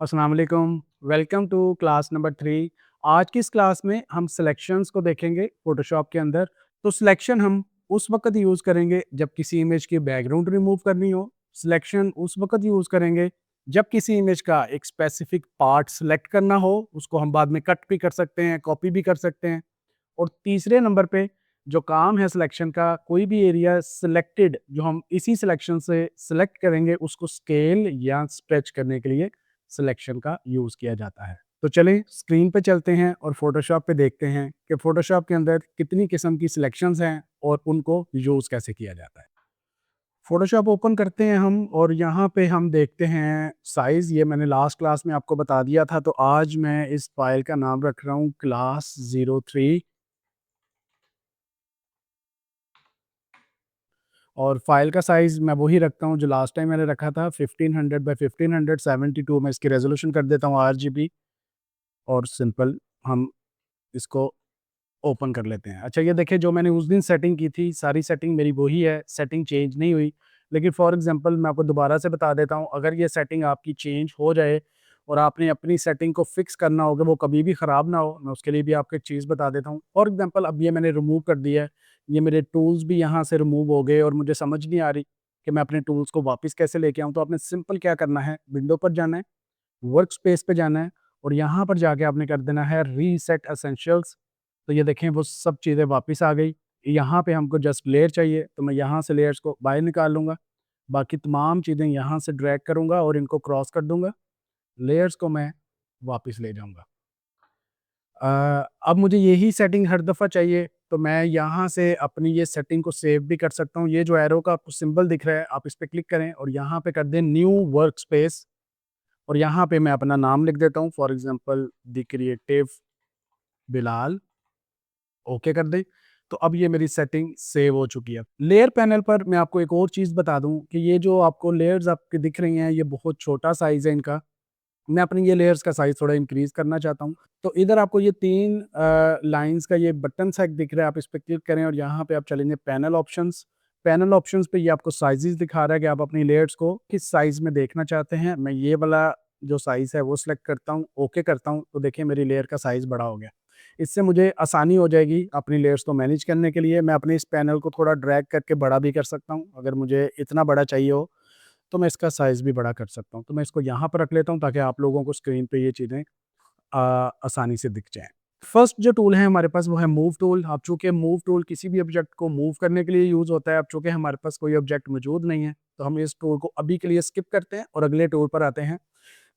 अस्सलाम वालेकुम। Welcome to class number 3। आज की इस क्लास में हम सिलेक्शंस को देखेंगे फ़ोटोशॉप के अंदर। तो सिलेक्शन हम उस वक़्त यूज़ करेंगे जब किसी इमेज की बैकग्राउंड रिमूव करनी हो। सिलेक्शन उस वक़्त यूज़ करेंगे जब किसी इमेज का एक स्पेसिफिक पार्ट सेलेक्ट करना हो, उसको हम बाद में कट भी कर सकते हैं, कॉपी भी कर सकते हैं। और तीसरे नंबर पे जो काम है सिलेक्शन का, कोई भी एरिया सिलेक्टेड जो हम इसी सिलेक्शन से सिलेक्ट करेंगे, उसको स्केल या स्ट्रेच करने के लिए सिलेक्शन का यूज़ किया जाता है। तो चलें स्क्रीन पे चलते हैं और फ़ोटोशॉप पे देखते हैं कि फ़ोटोशॉप के अंदर कितनी किस्म की सिलेक्शंस हैं और उनको यूज़ कैसे किया जाता है। फ़ोटोशॉप ओपन करते हैं हम और यहाँ पे हम देखते हैं साइज़। ये मैंने लास्ट क्लास में आपको बता दिया था, तो आज मैं इस फ़ाइल का नाम रख रहा हूँ क्लास 03 और फ़ाइल का साइज़ मैं वही रखता हूँ जो लास्ट टाइम मैंने रखा था 1500 बाय 1572 में इसकी रेज़ोल्यूशन कर देता हूँ आरजीबी और सिंपल हम इसको ओपन कर लेते हैं। अच्छा, ये देखिए जो मैंने उस दिन सेटिंग की थी, सारी सेटिंग मेरी वही है, सेटिंग चेंज नहीं हुई। लेकिन फॉर एग्ज़ाम्पल मैं आपको दोबारा से बता देता हूँ, अगर ये सेटिंग आपकी चेंज हो जाए और आपने अपनी सेटिंग को फ़िक्स करना हो कि वो कभी भी ख़राब ना हो, मैं उसके लिए भी आपको एक चीज़ बता देता हूँ। फॉर एग्ज़ाम्पल अब ये मैंने रिमूव कर दिया है, ये मेरे टूल्स भी यहाँ से रिमूव हो गए और मुझे समझ नहीं आ रही कि मैं अपने टूल्स को वापस कैसे लेके आऊँ। तो आपने सिंपल क्या करना है, विंडो पर जाना है, वर्क स्पेस पे जाना है और यहाँ पर जाके आपने कर देना है रीसेट एसेंशियल्स। तो ये देखें वो सब चीज़ें वापस आ गई। यहाँ पे हमको जस्ट लेयर चाहिए, तो मैं यहाँ से लेयर्स को बाहर निकाल लूँगा। बाकी तमाम चीज़ें यहाँ से ड्रैग करूँगा और इनको क्रॉस कर दूँगा। लेयर्स को मैं वापस ले जाऊँगा। अब मुझे यही सेटिंग हर दफ़ा चाहिए, तो मैं यहाँ से अपनी ये सेटिंग को सेव भी कर सकता हूँ। ये जो एरो का आपको सिंबल दिख रहा है, आप इस पे क्लिक करें और यहाँ पे कर दें न्यू वर्क स्पेस और यहाँ पे मैं अपना नाम लिख देता हूँ, for example the creative Bilal, okay कर दें। तो अब ये मेरी सेटिंग सेव हो चुकी है। लेयर पैनल पर मैं आपको एक और चीज़ बता दूँ कि ये जो आपको लेयर्स आपकी दिख रही हैं, ये बहुत छोटा साइज़ है इनका। मैं अपनी ये लेयर्स का साइज़ थोड़ा इंक्रीज़ करना चाहता हूँ। तो इधर आपको ये 3 लाइन्स का ये बटन सा एक दिख रहा है, आप इस पे क्लिक करें और यहाँ पे आप चलेंगे पैनल ऑप्शंस। पैनल ऑप्शंस पे ये आपको साइज़ेज़ दिखा रहा है कि आप अपनी लेयर्स को किस साइज़ में देखना चाहते हैं। मैं ये वाला जो साइज़ है वो सिलेक्ट करता हूँ, ओके करता हूँ, तो देखिए मेरी लेयर का साइज़ बड़ा हो गया। इससे मुझे आसानी हो जाएगी अपनी लेयर्स को मैनेज करने के लिए। मैं अपने इस पैनल को थोड़ा ड्रैग करके बड़ा भी कर सकता हूँ, अगर मुझे इतना बड़ा चाहिए हो तो मैं इसका साइज़ भी बड़ा कर सकता हूँ। तो मैं इसको यहाँ पर रख लेता हूँ ताकि आप लोगों को स्क्रीन पे ये चीज़ें आसानी से दिख जाएँ। फर्स्ट जो टूल है हमारे पास वो है मूव टूल। अब चूँकि मूव टूल किसी भी ऑब्जेक्ट को मूव करने के लिए यूज़ होता है, अब चूँकि हमारे पास कोई ऑब्जेक्ट मौजूद नहीं है, तो हम इस टूल को अभी के लिए स्किप करते हैं और अगले टूल पर आते हैं,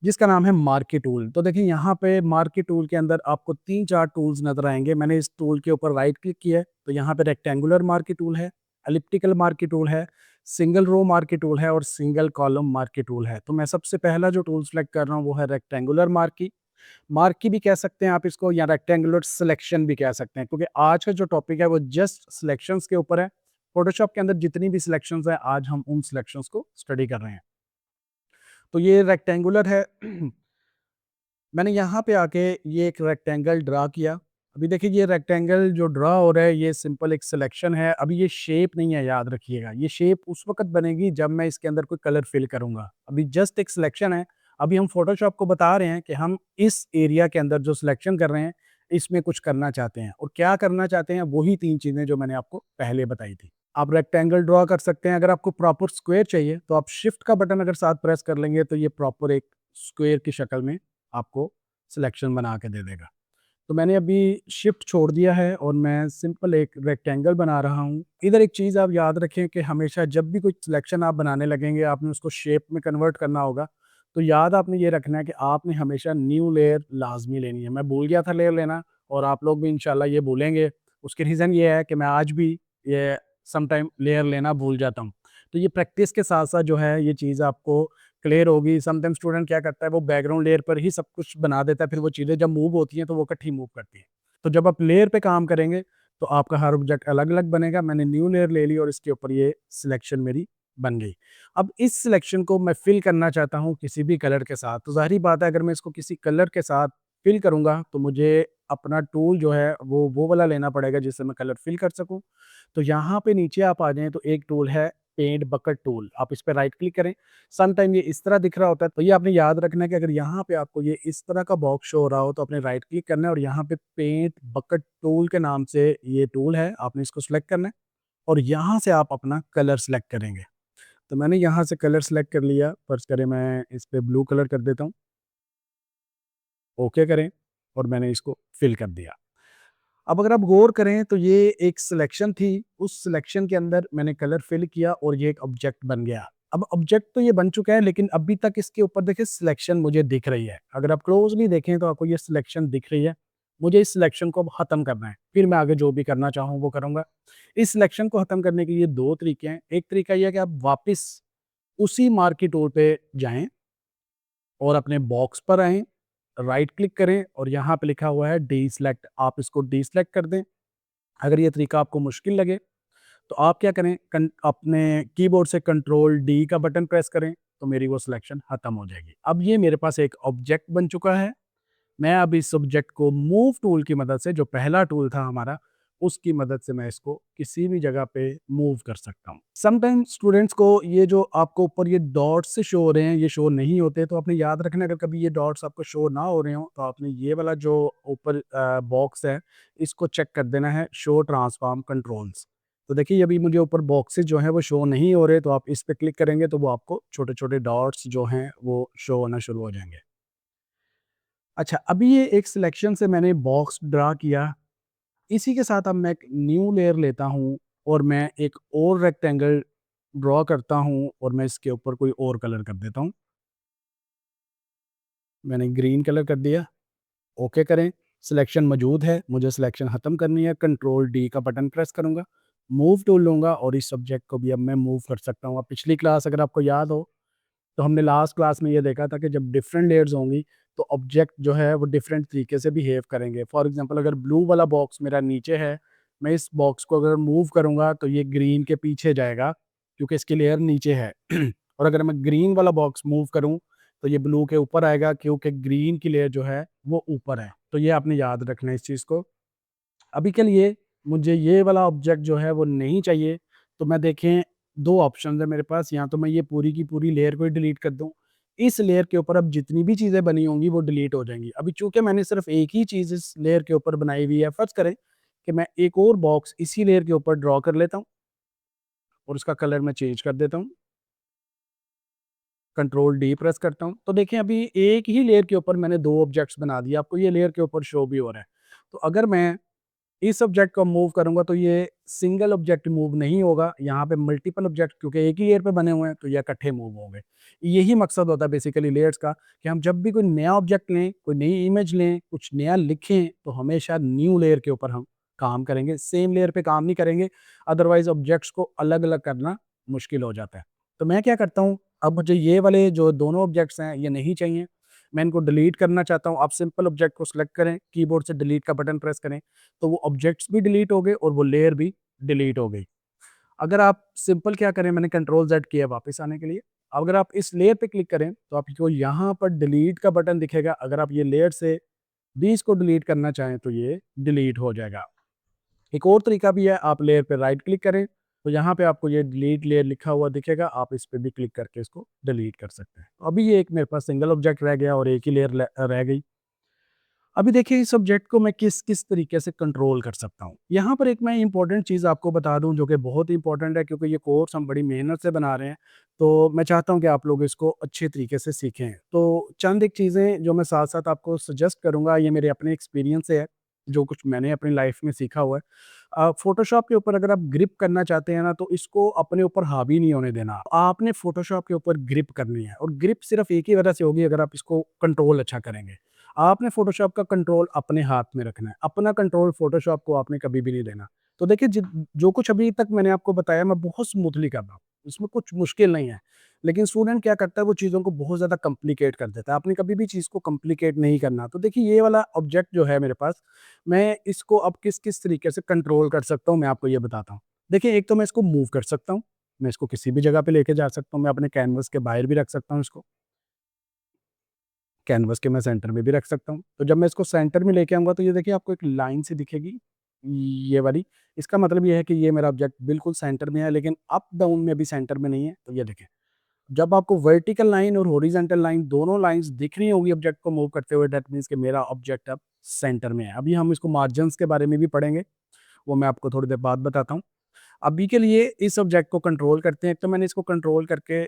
जिसका नाम है मार्की टूल। तो देखिए यहाँ पे मार्की टूल के अंदर आपको 3-4 टूल्स नज़र आएँगे। मैंने इस टूल के ऊपर राइट क्लिक किया है, तो यहाँ पे रेक्टेंगुलर मार्की टूल है, एलिप्टिकल मार्की टूल है, सिंगल रो मार्की टूल है और सिंगल कॉलम मार्की टूल है। तो मैं सबसे पहला जो टूल सेलेक्ट कर रहा हूँ वो है रेक्टेंगुलर मार्की। मार्की भी कह सकते हैं आप इसको या रेक्टेंगुलर सिलेक्शन भी कह सकते हैं, क्योंकि आज का जो टॉपिक है वो जस्ट सिलेक्शंस के ऊपर है। फ़ोटोशॉप के अंदर जितनी भी सिलेक्शंस हैं, आज हम उन सिलेक्शंस को स्टडी कर रहे हैं। तो ये रेक्टेंगुलर है। मैंने यहाँ पे आके ये एक रेक्टेंगल ड्रा किया। अभी देखिए ये रेक्टेंगल जो ड्रा हो रहा है ये सिंपल एक सिलेक्शन है। अभी ये शेप नहीं है, याद रखिएगा। ये शेप उस वक़्त बनेगी जब मैं इसके अंदर कोई कलर फ़िल करूँगा। अभी जस्ट एक सिलेक्शन है। अभी हम फ़ोटोशॉप को बता रहे हैं कि हम इस एरिया के अंदर जो सिलेक्शन कर रहे हैं, इसमें कुछ करना चाहते हैं और क्या करना चाहते हैं, वही 3 चीज़ें जो मैंने आपको पहले बताई थी। आप रेक्टेंगल ड्रा कर सकते हैं। अगर आपको प्रॉपर स्क्वायर चाहिए तो आप शिफ्ट का बटन अगर साथ प्रेस कर लेंगे तो ये प्रॉपर एक स्क्वायर की शक्ल में आपको सिलेक्शन बना के दे देगा। तो मैंने अभी शिफ्ट छोड़ दिया है और मैं सिंपल एक रेक्टेंगल बना रहा हूँ। इधर एक चीज़ आप याद रखें कि हमेशा जब भी कोई सिलेक्शन आप बनाने लगेंगे, आपने उसको शेप में कन्वर्ट करना होगा। तो याद आपने ये रखना है कि आपने हमेशा न्यू लेयर लाज़मी लेनी है। मैं भूल गया था लेयर लेना और आप लोग भी इंशाल्लाह ये भूलेंगे। उसकी रीज़न ये है कि मैं आज भी ये समटाइम लेयर लेना भूल जाता हूँ। तो ये प्रैक्टिस के साथ-साथ जो है ये चीज़ आपको क्लियर होगी। समटाइम स्टूडेंट क्या करता है, वो बैकग्राउंड लेयर पर ही सब कुछ बना देता है, फिर वो चीज़ें जब मूव होती हैं तो वो इकट्ठी मूव करती हैं। तो जब आप लेयर पे काम करेंगे तो आपका हर ऑब्जेक्ट अलग-अलग बनेगा। मैंने न्यू लेयर ले ली और इसके ऊपर ये सिलेक्शन मेरी बन गई। अब इस सिलेक्शन को मैं फिल करना चाहता हूँ किसी भी कलर के साथ। तो ज़ाहिर-सी बात है, अगर मैं इसको किसी कलर के साथ फिल करूँगा तो मुझे अपना टूल जो है वो वाला लेना पड़ेगा जिससे मैं कलर फिल कर सकूँ। तो यहाँ पे नीचे आप आ जाएँ तो एक टूल है पेंट बकेट टूल, आप इस पे राइट क्लिक करें। सम टाइम ये इस तरह दिख रहा होता है, तो ये आपने याद रखना है कि अगर यहाँ पे आपको ये इस तरह का बॉक्स शो हो रहा हो तो आपने राइट क्लिक करना है और यहाँ पे पेंट बकेट टूल के नाम से ये टूल है, आपने इसको सिलेक्ट करना है और यहाँ से आप अपना कलर सेलेक्ट करेंगे। तो मैंने यहाँ से कलर सेलेक्ट कर लिया, फर्ज़ करें मैं इस पे ब्लू कलर कर देता हूँ, ओके करें और मैंने इसको फिल कर दिया। अब अगर आप गौर करें तो ये एक सिलेक्शन थी, उस सिलेक्शन के अंदर मैंने कलर फिल किया और ये एक ऑब्जेक्ट बन गया। अब ऑब्जेक्ट तो ये बन चुका है लेकिन अभी तक इसके ऊपर देखिए सिलेक्शन मुझे दिख रही है। अगर आप क्लोज़ली देखें तो आपको ये सिलेक्शन दिख रही है। मुझे इस सिलेक्शन को अब ख़त्म करना है, फिर मैं आगे जो भी करना चाहूँ वो करूँगा। इस सिलेक्शन को ख़त्म करने के लिए 2 तरीके हैं। एक तरीका ये है कि आप वापस उसी मार्की टूल पे जाएँ और अपने बॉक्स पर आएँ, राइट क्लिक करें और यहाँ पे लिखा हुआ है डीसेलेक्ट, आप इसको डीसेलेक्ट कर दें। अगर ये तरीका आपको मुश्किल लगे, तो आप क्या करें अपने कीबोर्ड से कंट्रोल डी का बटन प्रेस करें, तो मेरी वो सिलेक्शन खत्म हो जाएगी। अब ये मेरे पास एक ऑब्जेक्ट बन चुका है। मैं अब इस ऑब्जेक्ट को मूव टूल की मदद से, जो पहला टूल था हमारा, उसकी मदद से मैं इसको किसी भी जगह पे मूव कर सकता हूँ। समटाइम्स स्टूडेंट्स को ये जो आपको ऊपर ये डॉट्स से शो हो रहे हैं, ये शो नहीं होते, तो आपने याद रखना है अगर कभी ये डॉट्स आपको शो ना हो रहे हों, तो आपने ये वाला जो ऊपर बॉक्स है, इसको चेक कर देना है, शो ट्रांसफॉर्म कंट्रोल्स। तो देखिए अभी मुझे ऊपर बॉक्सेस जो हैं वो शो नहीं हो रहे, तो आप इस पे क्लिक करेंगे तो वो आपको छोटे-छोटे डॉट्स जो हैं वो शो होना शुरू हो जाएँगे। अच्छा, अभी ये एक सिलेक्शन से मैंने बॉक्स ड्रा किया, इसी के साथ अब मैं एक न्यू लेयर लेता हूँ और मैं एक और रेक्टेंगल ड्रॉ करता हूँ और मैं इसके ऊपर कोई और कलर कर देता हूँ। मैंने ग्रीन कलर कर दिया, ओके करें। सिलेक्शन मौजूद है, मुझे सिलेक्शन ख़त्म करनी है, कंट्रोल डी का बटन प्रेस करूँगा, मूव टूल लूँगा और इस सब्जेक्ट को भी अब मैं मूव कर सकता हूँ। अब पिछली क्लास अगर आपको याद हो, तो हमने लास्ट क्लास में ये देखा था कि जब डिफरेंट लेयर्स होंगी, तो ऑब्जेक्ट जो है वो डिफरेंट तरीके से बिहेव करेंगे। फॉर एग्ज़ाम्पल अगर ब्लू वाला बॉक्स मेरा नीचे है, मैं इस बॉक्स को अगर मूव करूँगा तो ये ग्रीन के पीछे जाएगा, क्योंकि इसकी लेयर नीचे है। और अगर मैं ग्रीन वाला बॉक्स मूव करूँ, तो ये ब्लू के ऊपर आएगा क्योंकि ग्रीन की लेयर जो है वो ऊपर है। तो ये आपने याद रखना है इस चीज़ को। अभी के लिए मुझे ये वाला ऑब्जेक्ट जो है वो नहीं चाहिए, तो मैं देखें 2 ऑप्शंस है मेरे पास, या तो मैं ये पूरी की पूरी लेयर को ही डिलीट कर दूँ। इस लेयर के ऊपर अब जितनी भी चीज़ें बनी होंगी वो डिलीट हो जाएँगी। अभी चूँकि मैंने सिर्फ़ एक ही चीज़ इस लेयर के ऊपर बनाई हुई है, फ़र्ज़ करें कि मैं एक और बॉक्स इसी लेयर के ऊपर ड्रॉ कर लेता हूँ और उसका कलर मैं चेंज कर देता हूँ। कंट्रोल डी प्रेस करता हूँ, तो देखें अभी एक ही लेयर के ऊपर मैंने 2 ऑब्जेक्ट्स बना दिए, आपको ये लेयर के ऊपर शो भी हो रहा है। तो अगर मैं इस ऑब्जेक्ट को मूव करूँगा तो ये सिंगल ऑब्जेक्ट मूव नहीं होगा, यहाँ पे मल्टीपल ऑब्जेक्ट क्योंकि एक ही लेयर पे बने हुए हैं तो ये इकट्ठे मूव होंगे। यही मकसद होता है बेसिकली लेयर्स का कि हम जब भी कोई नया ऑब्जेक्ट लें, कोई नई इमेज लें, कुछ नया लिखें तो हमेशा न्यू लेयर के ऊपर हम काम करेंगे, सेम लेयर पे काम नहीं करेंगे, अदरवाइज़ ऑब्जेक्ट्स को अलग-अलग करना मुश्किल हो जाता है। तो मैं क्या करता हूँ, अब मुझे ये वाले जो दोनों ऑब्जेक्ट्स हैं ये नहीं चाहिए, मैं इनको डिलीट करना चाहता हूँ। आप सिंपल ऑब्जेक्ट को सिलेक्ट करें, कीबोर्ड से डिलीट का बटन प्रेस करें, तो वो ऑब्जेक्ट्स भी डिलीट हो गए और वो लेयर भी डिलीट हो गई। अगर आप सिंपल क्या करें, मैंने कंट्रोल ज़ेड किया वापस आने के लिए। अगर आप इस लेयर पे क्लिक करें तो आपको यहाँ पर डिलीट का बटन दिखेगा। अगर आप ये लेयर से भी इसको डिलीट करना चाहें तो ये डिलीट हो जाएगा। एक और तरीका भी है, आप लेयर पे राइट क्लिक करें तो यहाँ पे आपको ये डिलीट लेयर लिखा हुआ दिखेगा, आप इस पे भी क्लिक करके इसको डिलीट कर सकते हैं। अभी ये एक मेरे पास सिंगल ऑब्जेक्ट रह गया और एक ही लेयर रह गई। अभी देखिए इस सब्जेक्ट को मैं किस तरीके से कंट्रोल कर सकता हूँ। यहाँ पर एक मैं इम्पोर्टेंट चीज़ आपको बता दूँ जो कि बहुत इम्पोर्टेंट है, क्योंकि ये कोर्स हम बड़ी मेहनत से बना रहे हैं, तो मैं चाहता हूँ कि आप लोग इसको अच्छे तरीके से सीखें। तो चंद एक चीज़ें जो मैं साथ-साथ आपको सजेस्ट करूँगा, ये मेरे अपने एक्सपीरियंस से है, जो कुछ मैंने अपनी लाइफ़ में सीखा हुआ है। फ़ोटोशॉप के ऊपर अगर आप ग्रिप करना चाहते हैं ना, तो इसको अपने ऊपर हावी नहीं होने देना। आपने फ़ोटोशॉप के ऊपर ग्रिप करनी है और ग्रिप सिर्फ़ एक ही वजह से होगी अगर आप इसको कंट्रोल अच्छा करेंगे। आपने फ़ोटोशॉप का कंट्रोल अपने हाथ में रखना है। अपना कंट्रोल फ़ोटोशॉप को आपने कभी भी नहीं देना। तो देखिए जो कुछ अभी तक मैंने आपको बताया मैं बहुत स्मूथली कर रहा हूँ। इसमें कुछ मुश्किल नहीं है। लेकिन स्टूडेंट क्या करता है, वो चीज़ों को बहुत ज़्यादा कॉम्प्लिकेट कर देता है। आपने कभी भी चीज़ को कॉम्प्लिकेट नहीं करना। तो देखिए ये वाला ऑब्जेक्ट जो है मेरे पास, मैं इसको अब किस-किस तरीके से कंट्रोल कर सकता हूँ, मैं आपको ये बताता हूँ। देखिए एक तो मैं इसको मूव कर सकता हूँ। मैं इसको किसी भी जगह पे लेके जा सकता हूँ। मैं अपने कैनवास के बाहर भी रख सकता हूँ इसको। कैनवास के मैं सेंटर में भी रख सकता हूँ। तो जब मैं इसको सेंटर में लेके आऊँगा तो ये देखिए आपको एक लाइन सी दिखेगी। ये वाली। इसका मतलब ये है कि ये मेरा ऑब्जेक्ट बिल्कुल सेंटर में है, लेकिन अप डाउन में भी सेंटर में नहीं है। तो ये देखें, जब आपको वर्टिकल लाइन और हॉरिजॉन्टल लाइन दोनों लाइंस दिख रही होंगी ऑब्जेक्ट को मूव करते हुए, दैट मीन्स कि मेरा ऑब्जेक्ट अब सेंटर में है। अभी हम इसको मार्जिन्स के बारे में भी पढ़ेंगे, वो मैं आपको थोड़ी देर बाद बताता हूँ। अभी के लिए इस ऑब्जेक्ट को कंट्रोल करते हैं। तो मैंने इसको कंट्रोल करके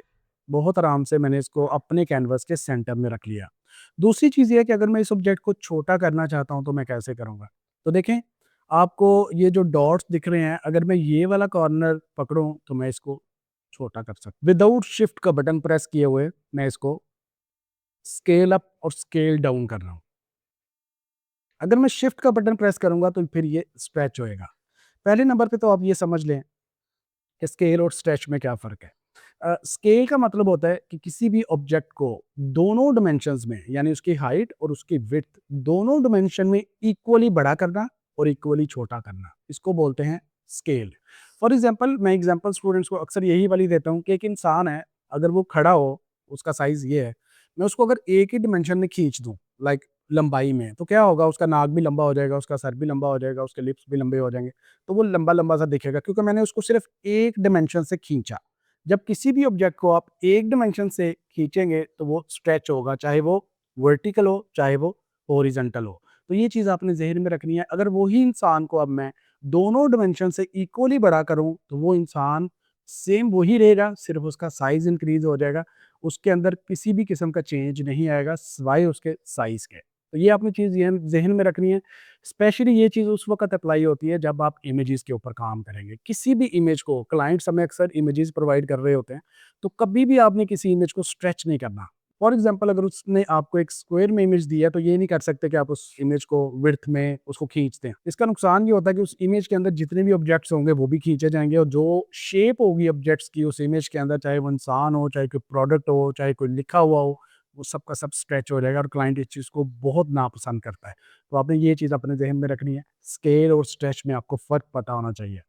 बहुत आराम से मैंने इसको अपने कैनवस के सेंटर में रख लिया। दूसरी चीज़ ये है कि अगर मैं इस ऑब्जेक्ट को छोटा करना चाहता हूँ तो मैं कैसे करूँगा? तो देखें, आपको ये जो डॉट्स दिख रहे हैं, अगर मैं ये वाला कॉर्नर पकड़ूँ तो मैं इसको छोटा कर सकता हूँ। विदाउट शिफ्ट का बटन प्रेस किए हुए मैं इसको स्केल अप और स्केल डाउन कर रहा हूँ। अगर मैं शिफ्ट का बटन प्रेस करूँगा तो फिर ये स्ट्रेच होएगा। पहले नंबर पे तो आप ये समझ लें कि स्केल और स्ट्रेच में क्या फ़र्क है। स्केल का मतलब होता है कि किसी भी ऑब्जेक्ट को दोनों डायमेंशंस में, यानी उसकी हाइट और उसकी विड्थ दोनों डायमेंशन में इक्वली बड़ा करना और इक्वली छोटा करना, इसको बोलते हैं स्केल। फॉर एग्जांपल, मैं एग्जांपल स्टूडेंट्स को अक्सर यही वाली देता हूँ कि एक इंसान है, अगर वो खड़ा हो, उसका साइज़ ये है, मैं उसको अगर एक ही डायमेंशन में खींच दूँ, लाइक लंबाई में, तो क्या होगा? उसका नाक भी लंबा हो जाएगा, उसका सर भी लंबा हो जाएगा, उसके लिप्स भी लंबे हो जाएँगे। तो वो लंबा-लंबा सा दिखेगा, क्योंकि मैंने उसको सिर्फ़ एक डायमेंशन से खींचा। जब किसी भी ऑब्जेक्ट को आप एक डायमेंशन से खींचेंगे तो वो स्ट्रेच होगा, चाहे वो वर्टिकल हो, चाहे वो हॉरिजॉन्टल हो। तो ये चीज़ आपने ज़हन में रखनी है। अगर वही इंसान को अब मैं दोनों डायमेंशन से इक्वली बड़ा करूँ, तो वो इंसान सेम वही रहेगा, सिर्फ़ उसका साइज़ इंक्रीज़ हो जाएगा। उसके अंदर किसी भी किस्म का चेंज नहीं आएगा, सिवाय उसके साइज़ के। तो ये आपने चीज़ ज़हन ज़हन में रखनी है। स्पेशली ये चीज़ उस वक़्त अप्लाई होती है जब आप इमेजेस के ऊपर काम करेंगे। किसी भी इमेज को क्लाइंट्स हमें अक्सर इमेजेस प्रोवाइड कर रहे होते हैं, तो कभी भी आपने किसी इमेज को स्ट्रेच नहीं करना। फॉर एग्ज़ाम्पल, अगर उसने आपको एक स्क्वायर में इमेज दी है, तो ये नहीं कर सकते कि आप उस इमेज को विड्थ में उसको खींच दें। इसका नुकसान ये होता है कि उस इमेज के अंदर जितने भी ऑब्जेक्ट्स होंगे वो भी खींचे जाएँगे, और जो शेप होगी ऑब्जेक्ट्स की उस इमेज के अंदर, चाहे वो इंसान हो, चाहे कोई प्रोडक्ट हो, चाहे कोई लिखा हुआ हो, वो सब का सब स्ट्रेच हो जाएगा, और क्लाइंट इस चीज़ को बहुत नापसंद करता है। तो आपने ये चीज़ अपने ज़हन में रखनी है। स्केल और स्ट्रेच में आपको फ़र्क पता होना चाहिए।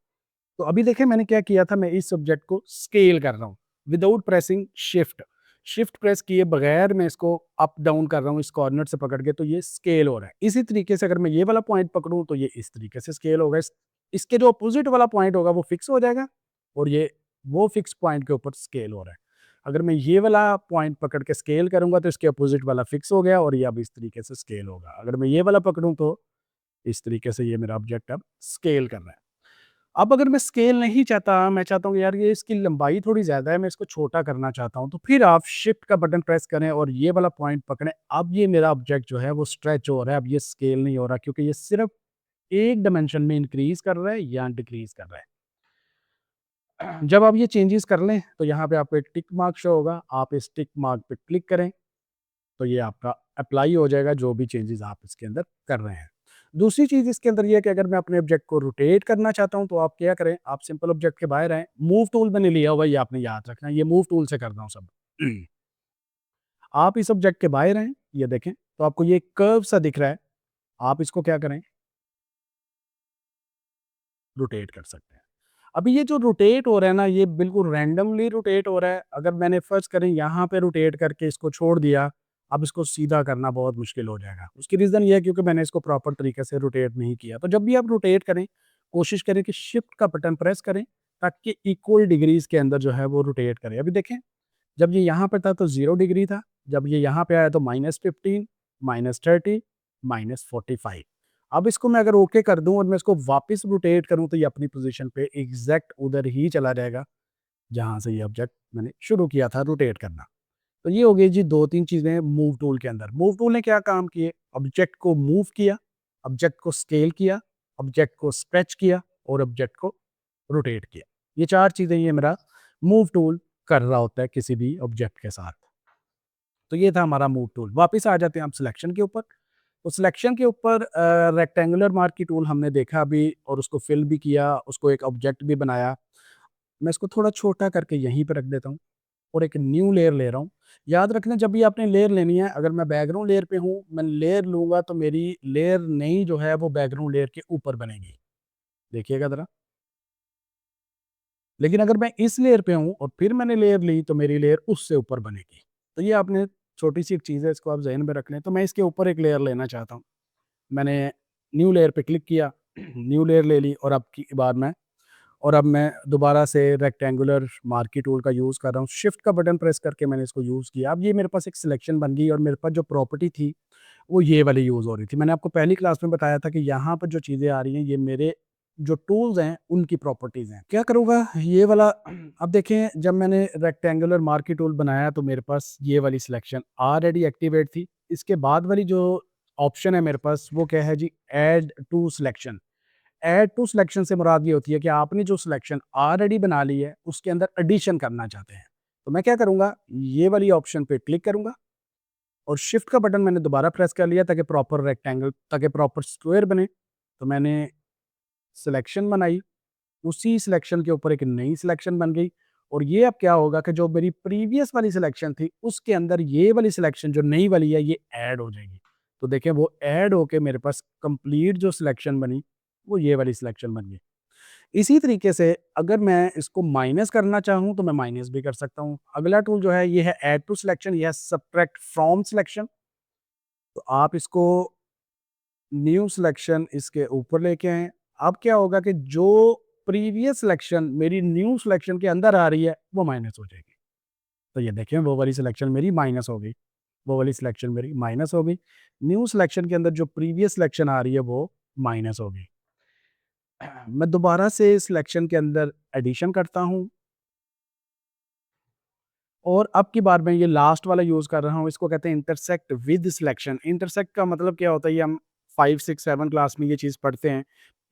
तो अभी देखिए मैंने क्या किया था, मैं इस सब्जेक्ट को स्केल कर रहा हूँ without pressing shift. Shift press किए बगैर मैं इसको अप डाउन कर रहा हूँ, इस कॉर्नर से पकड़ के, तो ये स्केल हो रहा है। इसी तरीके से अगर मैं ये वाला पॉइंट पकड़ूँ तो ये इस तरीके से स्केल होगा। इसके जो अपोजिट वाला पॉइंट होगा वो फिक्स हो जाएगा, और ये वो फिक्स पॉइंट के ऊपर स्केल हो रहा है। अगर मैं ये वाला पॉइंट पकड़ के स्केल करूँगा तो इसके अपोजिट वाला फिक्स हो गया, और ये अब इस तरीके से स्केल होगा। अगर मैं ये वाला पकड़ूँ तो इस तरीके से ये मेरा ऑब्जेक्ट अब स्केल कर रहा है। अब अगर मैं स्केल नहीं चाहता, मैं चाहता हूँ कि यार ये इसकी लंबाई थोड़ी ज़्यादा है, मैं इसको छोटा करना चाहता हूँ, तो फिर आप शिफ्ट का बटन प्रेस करें और ये वाला पॉइंट पकड़ें। अब ये मेरा ऑब्जेक्ट जो है वो स्ट्रेच हो रहा है, अब ये स्केल नहीं हो रहा, क्योंकि ये सिर्फ़ एक डायमेंशन में इंक्रीज़ कर रहा है या डिक्रीज़ कर रहा है। जब आप ये चेंजेज़ कर लें, तो यहाँ पे आपको एक टिक मार्क शो होगा, आप इस टिक मार्क पे क्लिक करें, तो ये आपका अप्लाई हो जाएगा जो भी चेंजेज़ आप इसके अंदर कर रहे हैं। दूसरी चीज़ इसके अंदर ये है कि अगर मैं अपने ऑब्जेक्ट को रोटेट करना चाहता हूँ, तो आप क्या करें, आप सिंपल ऑब्जेक्ट के बाहर आएँ, मूव टूल मैंने लिया हुआ है, ये आपने याद रखना है, ये मूव टूल से कर रहा हूँ सब। आप इस ऑब्जेक्ट के बाहर आएँ, ये देखें, तो आपको ये कर्व सा दिख रहा है, आप इसको क्या करें, रोटेट कर सकते हैं। अभी ये जो रोटेट हो रहा है ना, ये बिल्कुल रैंडमली रोटेट हो रहा है। अगर मैंने फ़र्ज़ करें यहाँ पे रोटेट करके इसको छोड़ दिया, अब इसको सीधा करना बहुत मुश्किल हो जाएगा। उसकी रीज़न ये है क्योंकि मैंने इसको प्रॉपर तरीके से रोटेट नहीं किया। तो जब भी आप रोटेट करें, कोशिश करें कि शिफ्ट का बटन प्रेस करें, ताकि इक्वल डिग्रीज़ के अंदर जो है वो रोटेट करे। अभी देखें, जब ये यहाँ पे था तो 0 डिग्री था, जब ये यहाँ पे आया तो -15, -30, -45। अब इसको मैं अगर ओके कर दूँ और मैं इसको वापस रोटेट करूँ, तो ये अपनी पोज़ीशन पे एग्ज़ैक्ट उधर ही चला जाएगा, जहाँ से ये ऑब्जेक्ट मैंने शुरू किया था रोटेट करना। तो ये हो गई जी 2-3 चीज़ें मूव टूल के अंदर। मूव टूल ने क्या काम किए? ऑब्जेक्ट को मूव किया, ऑब्जेक्ट को स्केल किया, ऑब्जेक्ट को स्ट्रेच किया और ऑब्जेक्ट को रोटेट किया। ये 4 चीज़ें ये मेरा मूव टूल कर रहा होता है किसी भी ऑब्जेक्ट के साथ। तो ये था हमारा मूव टूल। वापस आ जाते हैं हम सिलेक्शन के ऊपर। तो सिलेक्शन के ऊपर रेक्टेंगुलर मार्की टूल हमने देखा अभी, और उसको फिल भी किया, उसको एक ऑब्जेक्ट भी बनाया। मैं इसको थोड़ा छोटा करके यहीं पे रख देता हूँ और एक न्यू लेयर ले रहा हूँ। याद रखना, जब भी आपने लेयर लेनी है, अगर मैं बैकग्राउंड लेयर पे हूँ, मैं लेयर लूँगा तो मेरी लेयर नई जो है वो बैकग्राउंड लेयर के ऊपर बनेगी। देखिएगा ज़रा। लेकिन अगर मैं इस लेयर पे हूँ और फिर मैंने लेयर ली, तो मेरी लेयर उससे ऊपर बनेगी। तो ये आपने छोटी-सी एक चीज़ है, इसको आप ज़हन में रख लें। तो मैं इसके ऊपर एक लेयर लेना चाहता हूँ। मैंने न्यू लेयर पे क्लिक किया, न्यू लेयर ले ली और अब की बार मैं और अब मैं दोबारा से रेक्टेंगुलर मार्की टूल का यूज़ कर रहा हूँ। शिफ्ट का बटन प्रेस करके मैंने इसको यूज़ किया। अब ये मेरे पास एक सिलेक्शन बन गई और मेरे पास जो प्रॉपर्टी थी, वो ये वाली यूज़ हो रही थी। मैंने आपको पहली क्लास में बताया था कि यहाँ पर जो चीज़ें आ रही हैं, ये मेरे जो टूल्स हैं, उनकी प्रॉपर्टीज़ हैं। क्या करूँगा, ये वाला अब देखें, जब मैंने रेक्टेंगुलर मार्की टूल बनाया तो मेरे पास ये वाली सिलेक्शन ऑलरेडी एक्टिवेट थी। इसके बाद वाली जो ऑप्शन है मेरे पास, वो क्या है जी, add to selection. Add to selection से मुराद ये होती है कि आपने जो सिलेक्शन ऑलरेडी बना ली है, उसके अंदर एडिशन करना चाहते हैं। तो मैं क्या करूँगा, ये वाली ऑप्शन पे क्लिक करूँगा और शिफ्ट का बटन मैंने दोबारा प्रेस कर लिया ताकि प्रॉपर रेक्टेंगल, ताकि प्रॉपर स्क्वायर बने। तो मैंने सिलेक्शन बनाई, उसी सिलेक्शन के ऊपर एक नई सिलेक्शन बन गई और ये अब क्या होगा कि जो मेरी प्रीवियस वाली सिलेक्शन थी, उसके अंदर ये वाली सिलेक्शन जो नई वाली है, ये ऐड हो जाएगी। तो देखें, वो ऐड होके मेरे पास कंप्लीट जो सिलेक्शन बनी, वो ये वाली सिलेक्शन बन गई। इसी तरीके से अगर मैं इसको माइनस करना चाहूँ तो मैं माइनस भी कर सकता हूँ। अगला टूल जो है, ये है ऐड टू सिलेक्शन, ये है सब्ट्रैक्ट फ्रॉम सिलेक्शन। तो आप इसको न्यू सिलेक्शन इसके ऊपर लेके आएँ। अब क्या होगा कि जो प्रीवियस सिलेक्शन मेरी न्यू सिलेक्शन के अंदर आ रही है, वो माइनस हो जाएगी। तो ये देखें, वो वाली सिलेक्शन मेरी माइनस हो गई, वो वाली सिलेक्शन मेरी माइनस हो गई। न्यू सिलेक्शन के अंदर जो प्रीवियस सिलेक्शन आ रही है, वो माइनस हो गई। मैं दोबारा से सिलेक्शन के अंदर एडिशन करता हूँ और अब की बार मैं ये लास्ट वाला यूज़ कर रहा हूँ, इसको कहते हैं इंटरसेक्ट विद सिलेक्शन। इंटरसेक्ट का मतलब क्या होता है, ये हम 5, 6, 7 क्लास में ये चीज़ पढ़ते हैं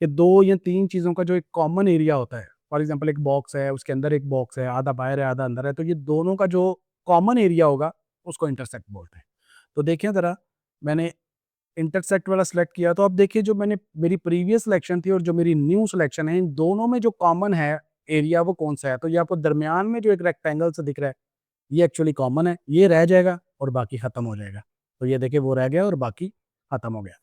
कि 2 या 3 चीज़ों का जो एक कॉमन एरिया होता है। फॉर एग्ज़ाम्पल, एक बॉक्स है, उसके अंदर एक बॉक्स है, आधा बाहर है, आधा अंदर है, तो ये दोनों का जो कॉमन एरिया होगा, उसको इंटरसेक्ट बोलते हैं। तो देखिए ज़रा, मैंने इंटरसेक्ट वाला सेलेक्ट किया, तो अब देखिए, जो मैंने मेरी प्रीवियस सिलेक्शन थी और जो मेरी न्यू सिलेक्शन है, इन दोनों में जो कॉमन है एरिया, वो कौन-सा है? तो ये आपको दरमियान में जो एक रेक्टेंगल सा दिख रहा है, ये एक्चुअली कॉमन है, ये रह जाएगा और बाकी खत्म हो जाएगा। तो ये देखिए, वो रह गया और बाकी खत्म हो गया।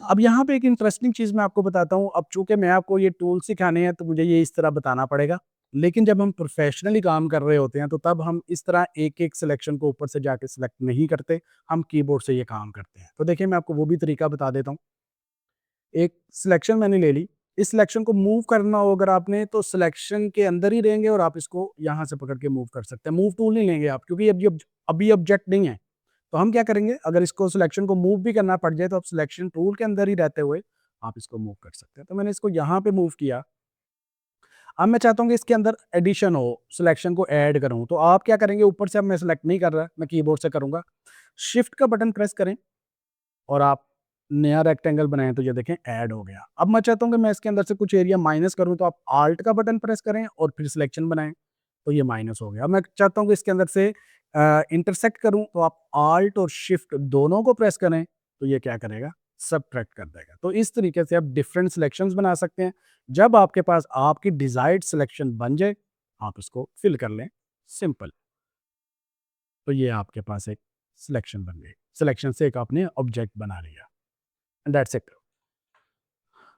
अब यहाँ पे एक इंटरेस्टिंग चीज़ मैं आपको बताता हूँ। अब चूँकि मैं आपको ये टूल सिखाने हैं, तो मुझे ये इस तरह बताना पड़ेगा। लेकिन जब हम प्रोफ़ेशनली काम कर रहे होते हैं, तो तब हम इस तरह एक-एक सिलेक्शन को ऊपर से जाके सिलेक्ट नहीं करते, हम कीबोर्ड से ये काम करते हैं। तो देखिए, मैं आपको वो भी तरीका बता देता हूँ। एक सिलेक्शन मैंने ले ली, इस सिलेक्शन को मूव करना हो अगर आपने, तो सिलेक्शन के अंदर ही रहेंगे और आप इसको यहाँ से पकड़ के मूव कर सकते हैं। मूव टूल नहीं लेंगे आप, क्योंकि अभी ऑब्जेक्ट नहीं है। तो हम क्या करेंगे, अगर इसको सिलेक्शन को मूव भी करना पड़ जाए, तो आप सिलेक्शन टूल के अंदर ही रहते हुए आप इसको मूव कर सकते हैं। तो मैंने इसको यहाँ पे मूव किया। अब मैं चाहता हूँ कि इसके अंदर एडिशन हो, सिलेक्शन को ऐड करूँ। तो आप क्या करेंगे, ऊपर से अब मैं सिलेक्ट नहीं कर रहा, मैं कीबोर्ड से करूँगा। शिफ्ट का बटन प्रेस करें और आप नया रेक्टेंगल बनाएँ, तो ये देखें, ऐड हो गया। अब मैं चाहता हूँ कि मैं इसके अंदर से कुछ एरिया माइनस करूँ, तो आप ऑल्ट का बटन प्रेस करें और फिर सिलेक्शन बनाएँ, तो ये माइनस हो गया। अब मैं चाहता हूँ कि इसके अंदर से इंटरसेक्ट करूँ, तो आप ऑल्ट और शिफ्ट दोनों को प्रेस करें, तो ये क्या करेगा, सबट्रैक्ट कर देगा। तो इस तरीके से आप डिफरेंट सिलेक्शंस बना सकते हैं। जब आपके पास आपकी डिज़ायर्ड सिलेक्शन बन जाए, आप इसको फिल कर लें, सिंपल। तो ये आपके पास एक सिलेक्शन बन गई। सिलेक्शन से एक आपने ऑब्जेक्ट बना लिया। That's it.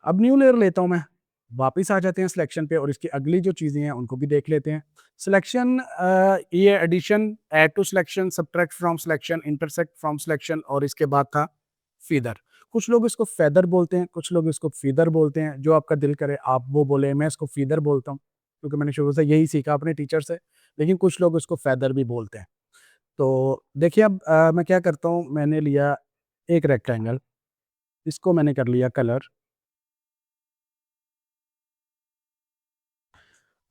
अब न्यू लेयर लेता हूँ मैं, वापस आ जाते हैं सिलेक्शन पे और इसकी अगली जो चीज़ें हैं उनको भी देख लेते हैं। सिलेक्शन, ये addition, add to selection, subtract from selection, intersect from selection और इसके बाद था फीदर। कुछ लोग इसको फेदर बोलते हैं, कुछ लोग इसको फीदर बोलते हैं, जो आपका दिल करे आप वो बोले। मैं इसको फीदर बोलता हूँ, क्योंकि मैंने शुरू से यही सीखा अपने टीचर से, लेकिन कुछ लोग इसको फेदर भी बोलते हैं। तो देखिए, अब मैं क्या करता हूँ, मैंने लिया एक रेक्टेंगल, इसको मैंने कर लिया कलर।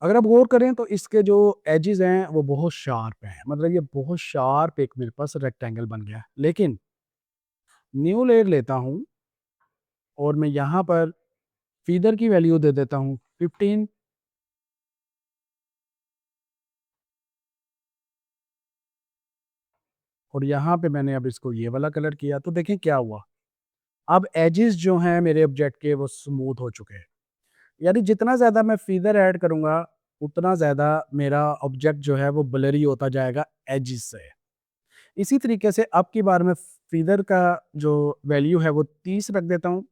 अगर आप गौर करें तो इसके जो एजेस हैं वो बहुत शार्प हैं, मतलब ये बहुत शार्प एक मेरे पास रेक्टेंगल बन गया है। लेकिन न्यू लेयर लेता हूँ और मैं यहाँ पर फीदर की वैल्यू दे देता हूँ 15 और यहाँ पे मैंने अब इसको ये वाला कलर किया, तो देखें क्या हुआ। अब एजेस जो हैं मेरे ऑब्जेक्ट के, वो स्मूथ हो चुके हैं। यानी जितना ज़्यादा मैं फीदर ऐड करूँगा, उतना ज़्यादा मेरा ऑब्जेक्ट जो है वो ब्लरी होता जाएगा एजेस से। इसी तरीके से अब की बार मैं फीदर का जो वैल्यू है वो 30 रख देता हूँ।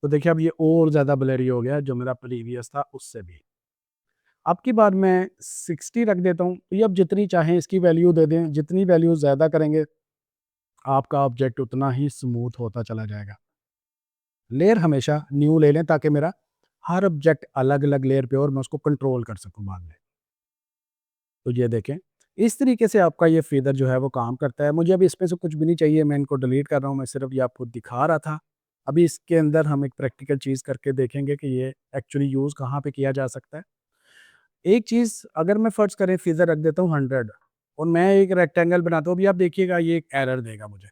तो देखिए, अब ये और ज़्यादा ब्लरी हो गया, जो मेरा प्रीवियस था उससे भी। अब की बार मैं 60 रख देता हूँ। ये अब जितनी चाहें इसकी वैल्यू दे दें, जितनी वैल्यू ज़्यादा करेंगे आपका ऑब्जेक्ट उतना ही स्मूथ होता चला जाएगा। लेयर हमेशा न्यू ले लें ताकि मेरा हर ऑब्जेक्ट अलग-अलग लेयर पे हो और मैं उसको कंट्रोल कर सकूँ बाद में। तो ये देखें, इस तरीके से आपका ये फेदर जो है वो काम करता है। मुझे अभी इसमें से कुछ भी नहीं चाहिए, मैं इनको डिलीट कर रहा हूँ, मैं सिर्फ़ ये आपको दिखा रहा था। अभी इसके अंदर हम एक प्रैक्टिकल चीज़ करके देखेंगे कि ये एक्चुअली यूज़ कहाँ पे किया जा सकता है। एक चीज़ अगर मैं फ़र्ज़ करें फेदर रख देता हूँ 100 और मैं एक रेक्टेंगल बनाता हूँ, अभी आप देखिएगा ये एक एरर देगा मुझे।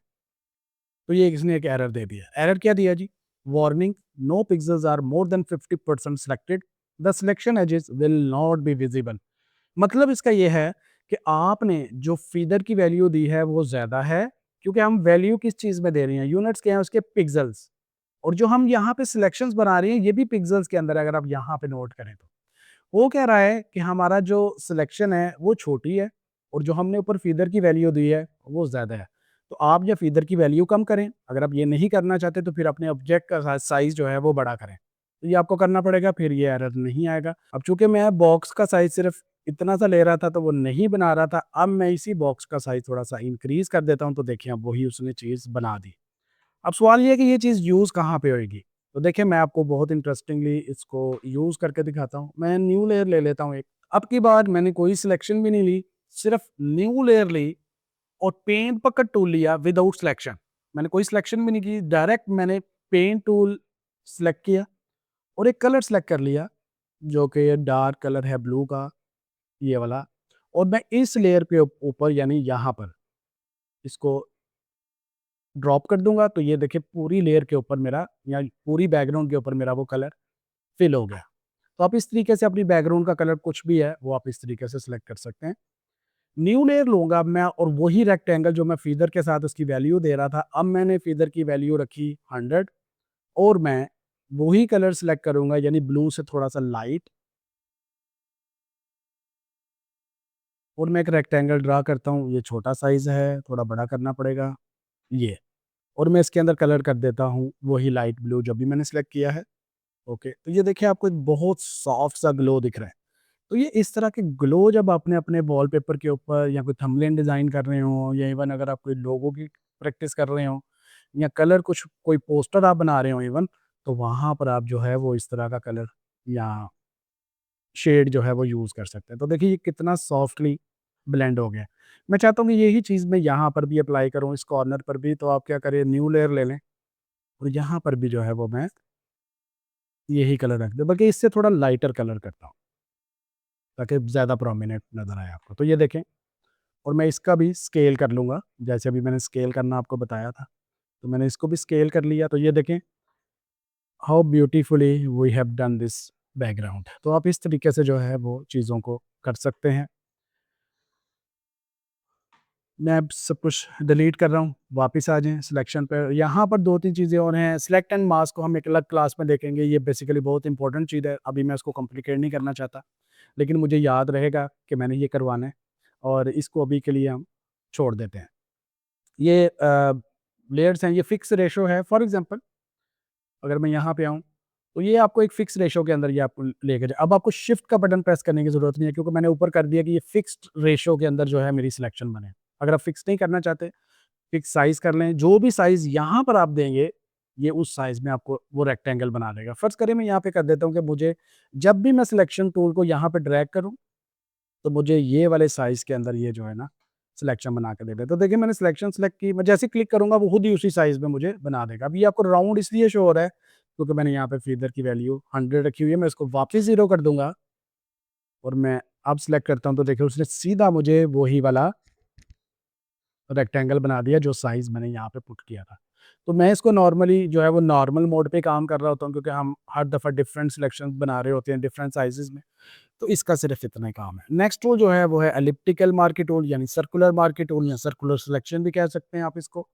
तो ये इसने एक एरर दे दिया। एरर क्या दिया जी? Warning, no pixels are more than 50% selected, the selection edges will not be visible. मतलब इसका ये है कि आपने जो फीडर की वैल्यू दी है वो ज़्यादा है, क्योंकि हम वैल्यू किस चीज़ में दे रहे हैं? यूनिट्स क्या हैं उसके? पिक्सेल्स। और जो हम यहाँ पे सिलेक्शंस बना रहे हैं ये भी पिक्सेल्स के अंदर है, अगर आप यहाँ पे नोट करें तो। वो कह रहा है कि हमारा जो सिलेक्शन है वो छोटी है और जो हमने ऊपर फीडर की वैल्यू दी है वो ज़्यादा है। तो आप या फीडर की वैल्यू कम करें, अगर आप ये नहीं करना चाहते तो फिर अपने ऑब्जेक्ट का साइज़ जो है वो बड़ा करें। तो ये आपको करना पड़ेगा, फिर ये एरर नहीं आएगा। अब चूँकि मैं बॉक्स का साइज़ सिर्फ़ इतना सा ले रहा था तो वो नहीं बना रहा था, अब मैं इसी बॉक्स का साइज़ थोड़ा-सा इंक्रीज़ कर देता हूँ, तो देखिए अब वही उसने चीज़ बना दी। अब सवाल ये है कि ये चीज़ यूज़ कहाँ पे होएगी? तो देखिए मैं आपको बहुत इंटरेस्टिंगली इसको यूज़ करके दिखाता हूँ। मैं न्यू लेयर ले लेता हूँ एक। अब की बार मैंने कोई सिलेक्शन भी नहीं ली, सिर्फ़ न्यू लेयर ली और पेंट पकड़ टूल लिया विदाउट सिलेक्शन। मैंने कोई सिलेक्शन भी नहीं की, डायरेक्ट मैंने पेंट टूल सेलेक्ट किया और एक कलर सेलेक्ट कर लिया, जो कि डार्क कलर है ब्लू का, ये वाला। और मैं इस लेयर पे ऊपर यानी यहाँ पर इसको ड्रॉप कर दूँगा, तो ये देखिए पूरी लेयर के ऊपर मेरा या पूरी बैकग्राउंड के ऊपर मेरा वो कलर फिल हो गया। तो आप इस तरीके से अपनी बैकग्राउंड का कलर कुछ भी है, वो आप इस तरीके से सिलेक्ट कर सकते हैं। न्यू लेयर लूँगा अब मैं और वही रेक्टेंगल जो मैं फीदर के साथ उसकी वैल्यू दे रहा था, अब मैंने फीदर की वैल्यू रखी 100 और मैं वही कलर सिलेक्ट करूँगा यानी ब्लू से थोड़ा-सा लाइट और मैं एक रेक्टेंगल ड्रा करता हूँ। ये छोटा साइज़ है, थोड़ा बड़ा करना पड़ेगा, ये। और मैं इसके अंदर कलर कर देता हूँ वही लाइट ब्लू जो भी मैंने सिलेक्ट किया है। ओके, तो ये देखिए आपको एक बहुत सॉफ्ट सा ग्लो दिख रहा है। तो ये इस तरह के ग्लो जब आपने अपने वॉलपेपर के ऊपर या कोई थंबनेल डिज़ाइन कर रहे हो या इवन अगर आप कोई लोगो की प्रैक्टिस कर रहे हो या कलर कुछ कोई पोस्टर आप बना रहे हो इवन, तो वहाँ पर आप जो है वो इस तरह का कलर या शेड जो है वो यूज़ कर सकते हैं। तो देखिए ये कितना सॉफ्टली ब्लेंड हो गया। मैं चाहता हूँ कि यही चीज़ मैं यहाँ पर भी अप्लाई करूँ इस कॉर्नर पर भी, तो आप क्या करें न्यू लेयर ले लें और यहाँ पर भी जो है वो मैं यही कलर रख दूँ, बल्कि इससे थोड़ा लाइटर कलर करता हूँ, ताकि ज़्यादा प्रोमिनेंट नज़र आए आपको। तो ये देखें और मैं इसका भी स्केल कर लूँगा, जैसे अभी मैंने स्केल करना आपको बताया था, तो मैंने इसको भी स्केल कर लिया। तो ये देखें how beautifully we have done this background. तो आप इस तरीके से जो है वो चीज़ों को कर सकते हैं। मैं अब सब कुछ डिलीट कर रहा हूँ, वापस आ जाएँ सिलेक्शन पे। यहाँ पर 2-3 चीज़ें और हैं, सिलेक्ट एंड मास्क को हम एक अलग क्लास में देखेंगे, ये बेसिकली बहुत इंपॉर्टेंट चीज़ है, अभी मैं इसको कॉम्प्लिकेट नहीं करना चाहता, लेकिन मुझे याद रहेगा कि मैंने ये करवाना है और इसको अभी के लिए हम छोड़ देते हैं। ये लेयर्स हैं, ये फिक्स रेशो है, फॉर एग्ज़ाम्पल अगर मैं यहाँ पे आऊँ, तो ये आपको एक फिक्स रेशो के अंदर ये आपको लेके जाए। अब आपको शिफ्ट का बटन प्रेस करने की ज़रूरत नहीं है, क्योंकि मैंने ऊपर कर दिया कि ये फिक्स्ड रेशो के अंदर जो है मेरी सिलेक्शन बने। अगर आप फिक्स नहीं करना चाहते, फिक्स साइज़ कर लें, जो भी साइज़ यहाँ पर आप देंगे, ये उस साइज़ में आपको वो रेक्टेंगल बना देगा। फ़र्ज़ करें मैं यहाँ पे कर देता हूँ कि मुझे जब भी मैं सिलेक्शन टूल को यहाँ पे ड्रैग करूँ, तो मुझे ये वाले साइज़ के अंदर ये जो है ना, सिलेक्शन बना के दे दे। तो देखिए मैंने सिलेक्शन सेलेक्ट की, मैं जैसे ही क्लिक करूँगा वो खुद ही उसी साइज़ में मुझे बना देगा। अब ये आपको राउंड इसलिए शो हो रहा है, क्योंकि मैंने यहाँ पे फीदर की वैल्यू 100 रखी हुई है, मैं इसको वापस 0 कर दूँगा और मैं अब सिलेक्ट करता हूँ, तो देखिए उसने सीधा मुझे वही वाला रेक्टेंगल बना दिया जो साइज़ मैंने यहाँ पे पुट किया था। तो मैं इसको नॉर्मली जो है वो नॉर्मल मोड पे काम कर रहा होता हूँ, क्योंकि हम हर दफ़ा डिफरेंट सिलेक्शंस बना रहे होते हैं डिफरेंट साइज़ेज़ में। तो इसका सिर्फ़ इतना ही काम है। नेक्स्ट टूल जो है वो है एलिप्टिकल मार्की टूल यानी सर्कुलर मार्की टूल या सर्कुलर सिलेक्शन भी कह सकते हैं आप इसको।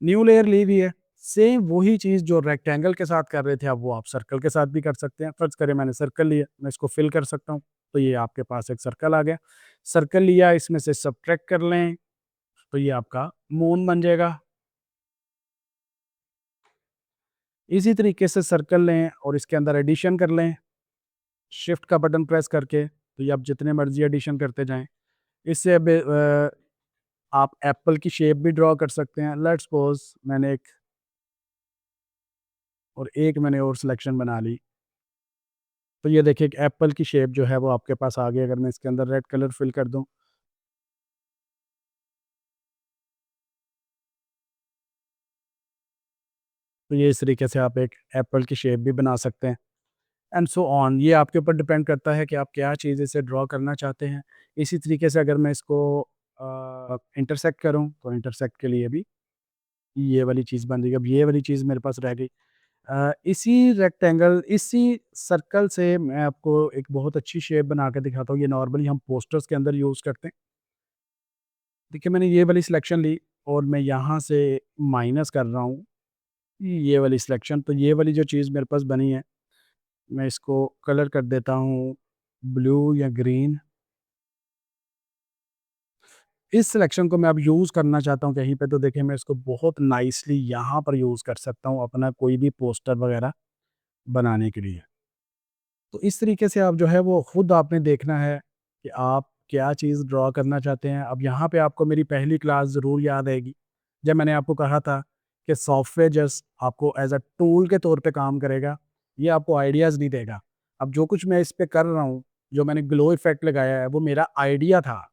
न्यू लेयर ली हुई है, सेम वही चीज़ जो रेक्टेंगल के साथ कर रहे थे, अब वो आप सर्कल के साथ भी कर सकते हैं। फ़र्ज़ करें मैंने सर्कल लिया, मैं इसको फिल कर सकता हूँ, तो ये आपके पास एक सर्कल आ गया। सर्कल लिया, इसमें से सब्ट्रैक्ट कर लें, तो ये आपका मून बन जाएगा। इसी तरीके से सर्कल लें और इसके अंदर एडिशन कर लें, शिफ्ट का बटन प्रेस करके, तो ये आप जितने मर्ज़ी एडिशन करते जाएँ। इससे अब आप एप्पल की शेप भी ड्रॉ कर सकते हैं। लेट्स सपोज़ मैंने एक मैंने और सिलेक्शन बना ली। तो ये देखिए एक एप्पल की शेप जो है वो आपके पास आ गई। अगर मैं इसके अंदर रेड कलर फिल कर दूँ, तो ये इस तरीके से आप एक एप्पल की शेप भी बना सकते हैं, एंड सो ऑन। ये आपके ऊपर डिपेंड करता है कि आप क्या चीज़ इसे ड्रॉ करना चाहते हैं। इसी तरीके से अगर मैं इसको इंटरसेक्ट करूँ, तो इंटरसेक्ट के लिए भी ये वाली चीज़ बन रही है। अब ये वाली चीज़ मेरे पास रह गई। इसी सर्कल से मैं आपको एक बहुत अच्छी शेप बना के दिखाता हूँ। ये नॉर्मली हम पोस्टर्स के अंदर यूज़ करते हैं। देखिए मैंने ये वाली सिलेक्शन ली और मैं यहाँ से माइनस कर रहा हूँ ये वाली सिलेक्शन। तो ये वाली जो चीज़ मेरे पास बनी है, मैं इसको कलर कर देता हूँ ब्लू या ग्रीन। इस सिलेक्शन को मैं अब यूज़ करना चाहता हूँ कहीं पे, तो देखिए मैं इसको बहुत नाइसली यहाँ पर यूज़ कर सकता हूँ अपना कोई भी पोस्टर वगैरह बनाने के लिए। तो इस तरीके से आप जो है वो खुद आपने देखना है कि आप क्या चीज़ ड्रॉ करना चाहते हैं। अब यहाँ पे आपको मेरी पहली क्लास ज़रूर याद आएगी, जब मैंने आपको कहा था कि सॉफ्टवेयर जस्ट आपको एज़ अ टूल के तौर पे काम करेगा, ये आपको आइडियाज़ नहीं देगा। अब जो कुछ मैं इस पे कर रहा हूँ, जो मैंने ग्लो इफ़ेक्ट लगाया है, वो मेरा आइडिया था।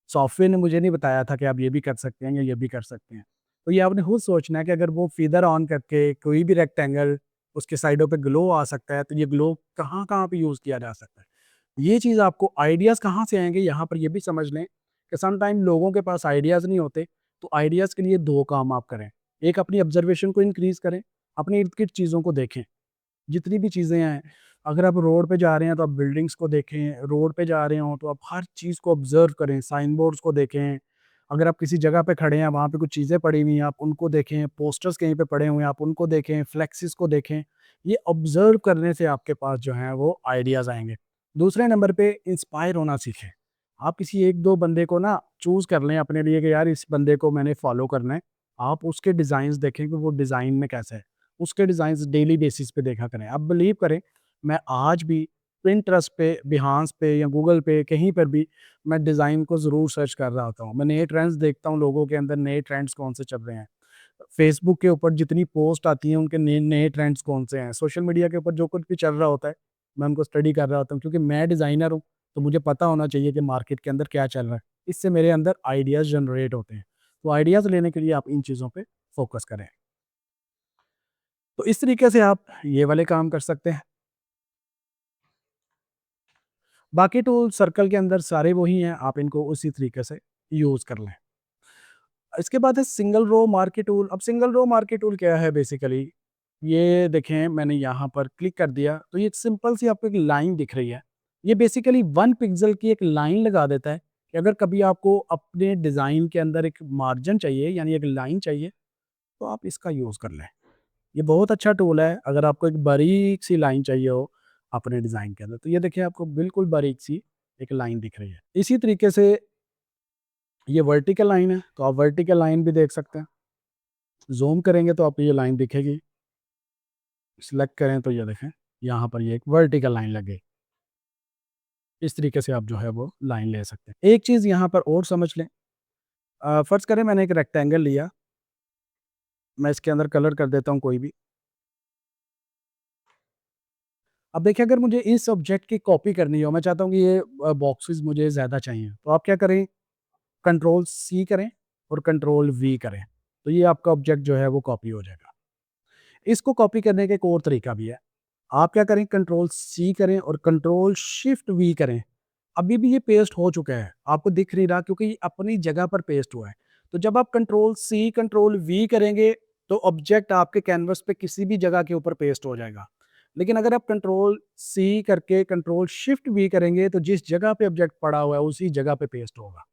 सॉफ्टवेयर ने मुझे नहीं बताया था कि आप ये भी कर सकते हैं या ये भी कर सकते हैं। तो ये आपने खुद सोचना है कि अगर वो फीदर ऑन करके कोई भी रेक्टेंगल उसके साइडों पे ग्लो आ सकता है, तो ये ग्लो कहाँ-कहाँ पे यूज़ किया जा सकता है। ये चीज़ आपको आइडियाज़ कहाँ से आएँगे, यहाँ पर ये भी समझ लें कि सम टाइम लोगों के पास आइडियाज़ नहीं होते, तो आइडियाज़ के लिए 2 काम आप करें। एक अपनी ऑब्ज़र्वेशन को इंक्रीज़ करें, अपने इर्द-गिर्द चीज़ों को देखें। जितनी भी चीज़ें हैं, अगर आप रोड पे जा रहे हैं तो आप बिल्डिंग्स को देखें, रोड पे जा रहे हों तो आप हर चीज़ को ऑब्ज़र्व करें, साइन बोर्ड्स को देखें। अगर आप किसी जगह पे खड़े हैं, वहाँ पे कुछ चीज़ें पड़ी हुई हैं, आप उनको देखें, पोस्टर्स कहीं पे पड़े हुए हैं, आप उनको देखें, फ्लेक्सेस को देखें। ये ऑब्ज़र्व करने से आपके पास जो हैं वो आइडियाज़ आएँगे। दूसरे नंबर पे इंस्पायर होना सीखें। आप किसी 1-2 बंदे को ना चूज़ कर लें अपने लिए कि यार इस बंदे को मैंने फ़ॉलो करना है। आप उसके डिज़ाइन्स देखें कि वो डिज़ाइन में कैसा है। उसके डिज़ाइन्स डेली बेसिस पे देखा करें। आप बिलीव करें, मैं आज भी पिंटरेस्ट पे, बिहांस पे या गूगल पे कहीं पर भी मैं डिज़ाइन को ज़रूर सर्च कर रहा होता हूँ। मैं नए ट्रेंड्स देखता हूँ, लोगों के अंदर नए ट्रेंड्स कौन से चल रहे हैं। फेसबुक के ऊपर जितनी पोस्ट आती हैं, उनके नए नए ट्रेंड्स कौन से हैं। सोशल मीडिया के ऊपर जो कुछ भी चल रहा होता है, मैं उनको स्टडी कर रहा होता हूँ, क्योंकि मैं डिज़ाइनर हूँ, तो मुझे पता होना चाहिए कि मार्केट के अंदर क्या चल रहा है। इससे मेरे अंदर आइडियाज़ जनरेट होते हैं। तो आइडियाज़ लेने के लिए आप इन चीज़ों पे फ़ोकस करें। तो इस तरीके से आप ये वाले काम कर सकते हैं। बाकी टूल सर्कल के अंदर सारे वही हैं, आप इनको उसी तरीके से यूज़ कर लें। इसके बाद है सिंगल रो मार्की टूल। अब सिंगल रो मार्की टूल क्या है बेसिकली, ये देखें मैंने यहाँ पर क्लिक कर दिया, तो ये एक सिंपल सी आपको एक लाइन दिख रही है। ये बेसिकली 1 पिक्सेल की एक लाइन लगा देता है कि अगर कभी आपको अपने डिज़ाइन के अंदर एक मार्जिन चाहिए, यानी एक लाइन चाहिए, तो आप इसका यूज़ कर लें। ये बहुत अच्छा टूल है, अगर आपको एक बारीक सी लाइन चाहिए हो अपने डिज़ाइन के अंदर, तो ये देखिए आपको बिल्कुल बारीक सी एक लाइन दिख रही है। इसी तरीके से ये वर्टिकल लाइन है, तो आप वर्टिकल लाइन भी देख सकते हैं। ज़ूम करेंगे तो आपको ये लाइन दिखेगी, सिलेक्ट करें तो ये देखें, यहाँ पर ये एक वर्टिकल लाइन लग गई। इस तरीके से आप जो है वो लाइन ले सकते हैं। एक चीज़ यहाँ पर और समझ लें, फ़र्ज़ करें मैंने एक रेक्टेंगल लिया, मैं इसके अंदर कलर कर देता हूँ कोई भी। अब देखिए अगर मुझे इस ऑब्जेक्ट की कॉपी करनी हो, मैं चाहता हूँ कि ये बॉक्सेस मुझे ज़्यादा चाहिए, तो आप क्या करें, कंट्रोल सी करें और कंट्रोल वी करें, तो ये आपका ऑब्जेक्ट जो है वो कॉपी हो जाएगा। इसको कॉपी करने का एक और तरीका भी है। आप क्या करें, कंट्रोल सी करें और कंट्रोल शिफ्ट वी करें। अभी भी ये पेस्ट हो चुका है, आपको दिख नहीं रहा क्योंकि ये अपनी जगह पर पेस्ट हुआ है। तो जब आप कंट्रोल सी कंट्रोल वी करेंगे, तो ऑब्जेक्ट आपके कैनवस पे किसी भी जगह के ऊपर पेस्ट हो जाएगा। लेकिन अगर आप कंट्रोल सी करके कंट्रोल शिफ्ट वी करेंगे, तो जिस जगह पे ऑब्जेक्ट पड़ा हुआ है उसी जगह पे पेस्ट होगा।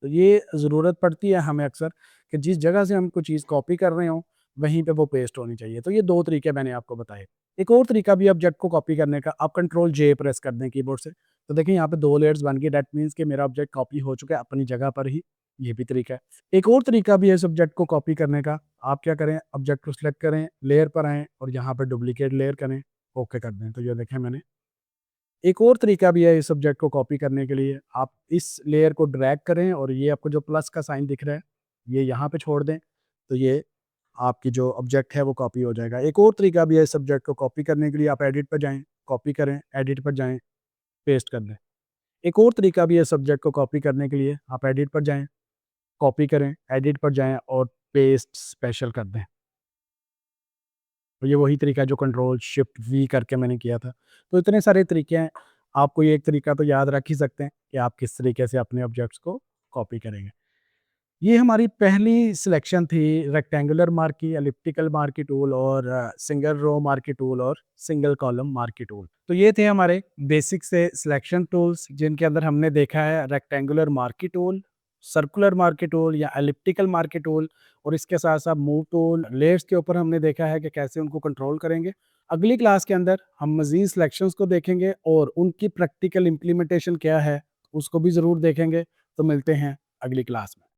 तो ये ज़रूरत पड़ती है हमें अक्सर कि जिस जगह से हम कोई चीज़ कॉपी कर रहे हों, वहीं पे वो पेस्ट होनी चाहिए। तो ये 2 तरीके मैंने आपको बताए। एक और तरीका भी ऑब्जेक्ट को कॉपी करने का, आप कंट्रोल जे प्रेस कर दें कीबोर्ड से। तो देखिए यहाँ पे 2 लेयर्स बन गई, दैट मीन्स कि मेरा ऑब्जेक्ट कॉपी हो चुका है अपनी जगह पर ही, ये भी तरीका है। एक और तरीका भी है इस ऑब्जेक्ट को कॉपी करने का, आप क्या करें, ऑब्जेक्ट को सिलेक्ट करें, लेयर पर आएँ और यहाँ पे डुप्लीकेट लेयर करें, ओके कर दें। तो ये देखें मैंने एक और तरीका भी है इस सब्जेक्ट को कॉपी करने के लिए, आप इस लेयर को ड्रैग करें और ये आपको जो प्लस का साइन दिख रहा है, ये यहाँ पे छोड़ दें, तो ये आपकी जो ऑब्जेक्ट है वो कॉपी हो जाएगा। एक और तरीका भी है इस सब्जेक्ट को कॉपी करने के लिए, आप एडिट पर जाएँ, कॉपी करें, एडिट पर जाएँ, पेस्ट कर दें। एक और तरीका भी है सब्जेक्ट को कॉपी करने के लिए, आप एडिट पर जाएँ, कॉपी करें, एडिट पर जाएँ और पेस्ट स्पेशल कर दें। तो ये वही तरीका है जो कंट्रोल शिफ्ट वी करके मैंने किया था। तो इतने सारे तरीके हैं, आपको ये एक तरीका तो याद रख ही सकते हैं कि आप किस तरीके से अपने ऑब्जेक्ट्स को कॉपी करेंगे। ये हमारी पहली सिलेक्शन थी रेक्टेंगुलर मार्क की, एलिप्टिकल मार्क की टूल और सिंगल रो मार्क की टूल और सिंगल कॉलम मार्क की टूल। तो ये थे हमारे बेसिक से सिलेक्शन टूल्स जिनके अंदर हमने देखा है रेक्टेंगुलर मार्क की टूल, सर्कुलर मार्क की टूल या एलिप्टिकल मार्क की टूल और इसके साथ-साथ मूव टूल, लेयर्स के ऊपर हमने देखा है कि कैसे उनको कंट्रोल करेंगे। अगली क्लास के अंदर हम मज़ीद सिलेक्शंस को देखेंगे और उनकी प्रैक्टिकल इम्प्लीमेंटेशन क्या है, उसको भी ज़रूर देखेंगे। तो मिलते हैं अगली क्लास में।